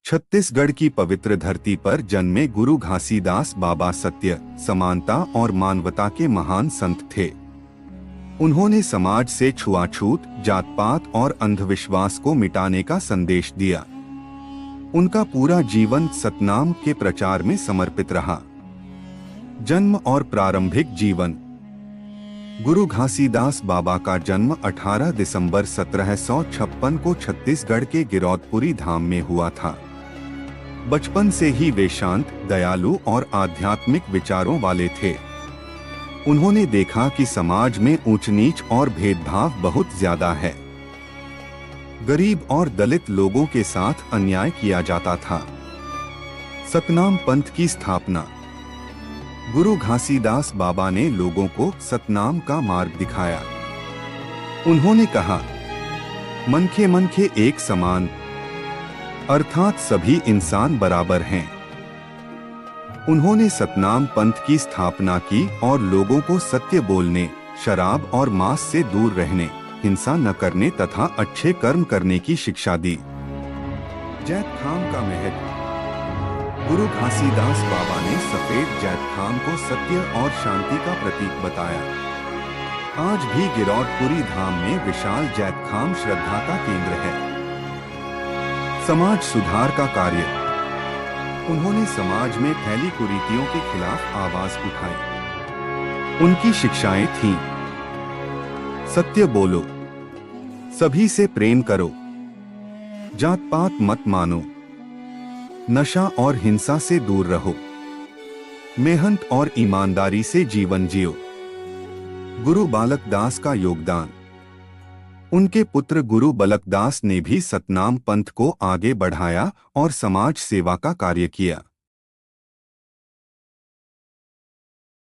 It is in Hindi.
छत्तीसगढ़ की पवित्र धरती पर जन्मे गुरु घासीदास बाबा सत्य, समानता और मानवता के महान संत थे। उन्होंने समाज से छुआछूत, जात पात और अंधविश्वास को मिटाने का संदेश दिया। उनका पूरा जीवन सतनाम के प्रचार में समर्पित रहा। जन्म और प्रारंभिक जीवन। गुरु घासीदास बाबा का जन्म 18 दिसंबर 1756 को छत्तीसगढ़ के गिरौदपुरी धाम में हुआ था। बचपन से ही वे शांत, दयालु और आध्यात्मिक विचारों वाले थे। उन्होंने देखा कि समाज में ऊंच नीच और भेदभाव बहुत ज्यादा है। गरीब और दलित लोगों के साथ अन्याय किया जाता था। सतनाम पंथ की स्थापना। गुरु घासीदास बाबा ने लोगों को सतनाम का मार्ग दिखाया। उन्होंने कहा, मनखे मनखे एक समान, अर्थात सभी इंसान बराबर हैं। उन्होंने सतनाम पंथ की स्थापना की और लोगों को सत्य बोलने, शराब और मांस से दूर रहने, हिंसा न करने तथा अच्छे कर्म करने की शिक्षा दी। जैत खाम का महत्व। गुरु घासीदास बाबा ने सफेद जैत खाम को सत्य और शांति का प्रतीक बताया। आज भी गिरौदपुरी धाम में विशाल जैत खाम श्रद्धा का केंद्र है। समाज सुधार का कार्य। उन्होंने समाज में फैली कुरीतियों के खिलाफ आवाज उठाई। उनकी शिक्षाएं थीं, सत्य बोलो, सभी से प्रेम करो, जात पात मत मानो, नशा और हिंसा से दूर रहो, मेहनत और ईमानदारी से जीवन जियो। गुरु बालक दास का योगदान। उनके पुत्र गुरु बलक दास ने भी सतनाम पंथ को आगे बढ़ाया और समाज सेवा का कार्य किया।